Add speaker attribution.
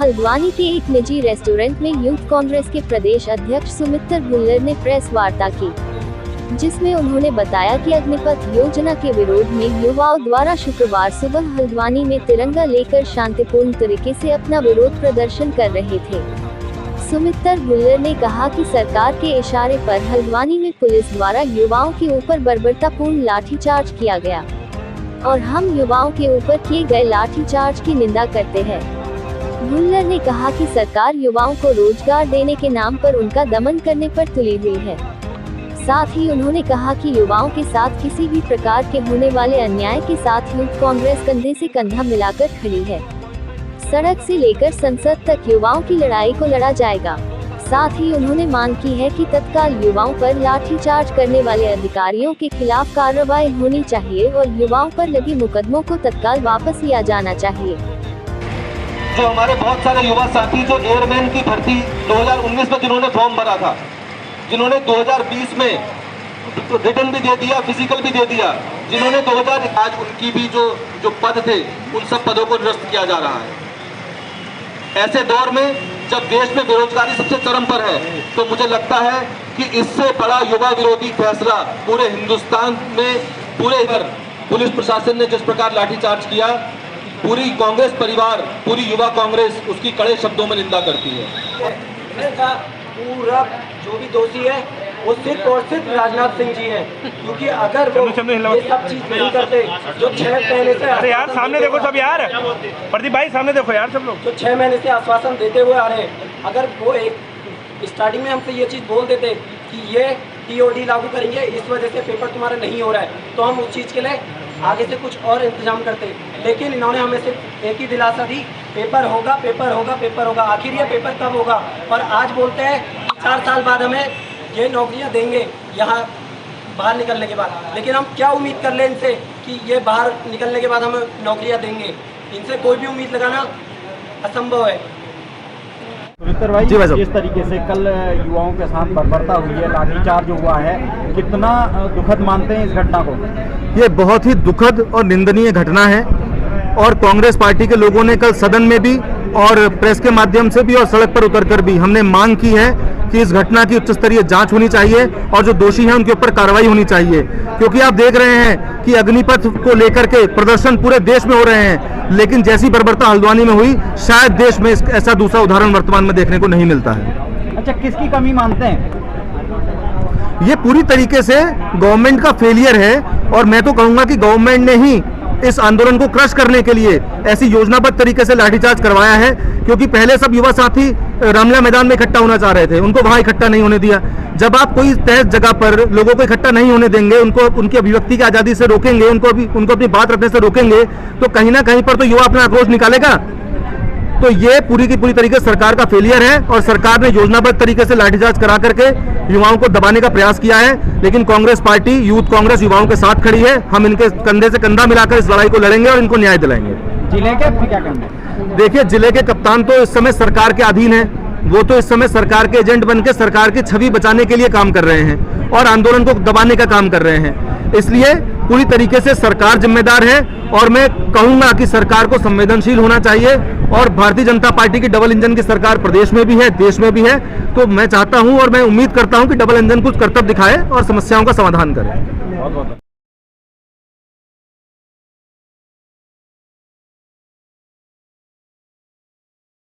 Speaker 1: हल्द्वानी के एक निजी रेस्टोरेंट में यूथ कांग्रेस के प्रदेश अध्यक्ष सुमित्र भुल्लर ने प्रेस वार्ता की, जिसमें उन्होंने बताया कि अग्निपथ योजना के विरोध में युवाओं द्वारा शुक्रवार सुबह हल्द्वानी में तिरंगा लेकर शांतिपूर्ण तरीके से अपना विरोध प्रदर्शन कर रहे थे। सुमित्र भुल्लर ने कहा कि सरकार के इशारे पर हल्द्वानी में पुलिस द्वारा युवाओं के ऊपर बर्बरतापूर्ण लाठीचार्ज किया गया और हम युवाओं के ऊपर किए गए लाठीचार्ज की निंदा करते हैं। भुल्लर ने कहा कि सरकार युवाओं को रोजगार देने के नाम पर उनका दमन करने पर तुली हुई है। साथ ही उन्होंने कहा कि युवाओं के साथ किसी भी प्रकार के होने वाले अन्याय के साथ यूथ कांग्रेस कंधे से कंधा मिलाकर खड़ी है। सड़क से लेकर संसद तक युवाओं की लड़ाई को लड़ा जाएगा। साथ ही उन्होंने मांग की है कि तत्काल युवाओं पर लाठीचार्ज करने वाले अधिकारियों के खिलाफ कार्रवाई होनी चाहिए और युवाओं पर लगे मुकदमों को तत्काल वापस लिया जाना चाहिए।
Speaker 2: जो हमारे बहुत सारे युवा साथी जो एयरमैन की भर्ती 2019 में जिन्होंने फॉर्म भरा था, जिन्होंने 2020 में रिटर्न भी दे दिया, फिजिकल भी दे दिया, जिन्होंने 2000 आज उनकी भी जो पद थे उन सब पदों को निरस्त किया जा रहा है। ऐसे दौर में जब देश में बेरोजगारी सबसे चरम पर है, तो मुझे लगता है कि इससे बड़ा युवा विरोधी फैसला पूरे हिंदुस्तान में पूरे पुलिस प्रशासन ने जिस प्रकार लाठीचार्ज किया, पूरी कांग्रेस परिवार, पूरी युवा कांग्रेस उसकी कड़े शब्दों में निंदा करती है।
Speaker 3: पूरा जो भी दोषी है वो सिर्फ और सिर्फ राजनाथ सिंह जी हैं, क्योंकि अगर वो ये सब चीज नहीं करते जो 6 महीने से,
Speaker 4: अरे यार सामने देखो सब यार, प्रदीप भाई सामने देखो यार सब लोग,
Speaker 3: जो 6 महीने से आश्वासन देते हुए आ रहे हैं, अगर वो एक स्टार्टिंग में हमसे ये चीज़ बोल देते कि ये टीओडी लागू करेंगे, इस वजह से पेपर तुम्हारा नहीं हो रहा है, तो हम उस चीज़ के लिए आगे से कुछ और इंतजाम करते। लेकिन इन्होंने हमें सिर्फ एक ही दिलासा दी, पेपर होगा, पेपर होगा, पेपर होगा। आखिर ये पेपर कब होगा? और आज बोलते हैं 4 साल बाद हमें ये नौकरियां देंगे यहाँ बाहर निकलने के बाद। लेकिन हम क्या उम्मीद कर लें इनसे कि ये बाहर निकलने के बाद हमें नौकरियां देंगे? इनसे कोई भी उम्मीद लगाना असंभव है।
Speaker 5: सुमित्र भाई, जिस तरीके से कल युवाओं के साथ बर्बरता हुई है, लाठीचार्ज हुआ है, कितना दुखद मानते हैं इस घटना को?
Speaker 6: ये बहुत ही दुखद और निंदनीय घटना है और कांग्रेस पार्टी के लोगों ने कल सदन में भी और प्रेस के माध्यम से भी और सड़क पर उतरकर भी हमने मांग की है कि इस घटना की उच्च स्तरीय जांच होनी चाहिए और जो दोषी हैं उनके ऊपर कार्रवाई होनी चाहिए। क्योंकि आप देख रहे हैं कि अग्निपथ को लेकर के प्रदर्शन पूरे देश में हो रहे हैं, लेकिन जैसी बर्बरता हल्द्वानी में हुई, शायद देश में ऐसा दूसरा उदाहरण वर्तमान में देखने को नहीं मिलता है।
Speaker 5: अच्छा, किसकी कमी मानते हैं?
Speaker 6: ये पूरी तरीके से गवर्नमेंट का फेलियर है और मैं तो कहूंगा कि गवर्नमेंट ने ही इस आंदोलन को क्रश करने के लिए ऐसी योजनाबद्ध तरीके से लाठीचार्ज करवाया है। क्योंकि पहले सब युवा साथी रामलीला मैदान में इकट्ठा होना चाह रहे थे, उनको वहां इकट्ठा नहीं होने दिया। जब आप कोई तय जगह पर लोगों को इकट्ठा नहीं होने देंगे, उनको उनकी अभिव्यक्ति की आजादी से रोकेंगे, उनको अपनी बात रखने से रोकेंगे, तो कहीं ना कहीं पर तो युवा अपना आक्रोश निकालेगा। तो ये पूरी की पूरी तरीके से सरकार का फेलियर है और सरकार ने योजनाबद्ध तरीके से लाठीचार्ज करा करके युवाओं को दबाने का प्रयास किया है। लेकिन कांग्रेस पार्टी, यूथ कांग्रेस युवाओं के साथ खड़ी है। हम इनके कंधे से कंधा मिलाकर इस लड़ाई को लड़ेंगे और इनको न्याय दिलाएंगे।
Speaker 5: जिले के क्या कहना है?
Speaker 6: देखिए, जिले के कप्तान तो इस समय सरकार के अधीन है, वो तो इस समय सरकार के एजेंट बनकर सरकार की छवि बचाने के लिए काम कर रहे हैं और आंदोलन को दबाने का काम कर रहे हैं। इसलिए पूरी तरीके से सरकार जिम्मेदार है और मैं कहूंगा कि सरकार को संवेदनशील होना चाहिए। और भारतीय जनता पार्टी की डबल इंजन की सरकार प्रदेश में भी है, देश में भी है। तो मैं चाहता हूं और मैं उम्मीद करता हूं कि डबल इंजन कुछ करतब दिखाए और समस्याओं का समाधान करे।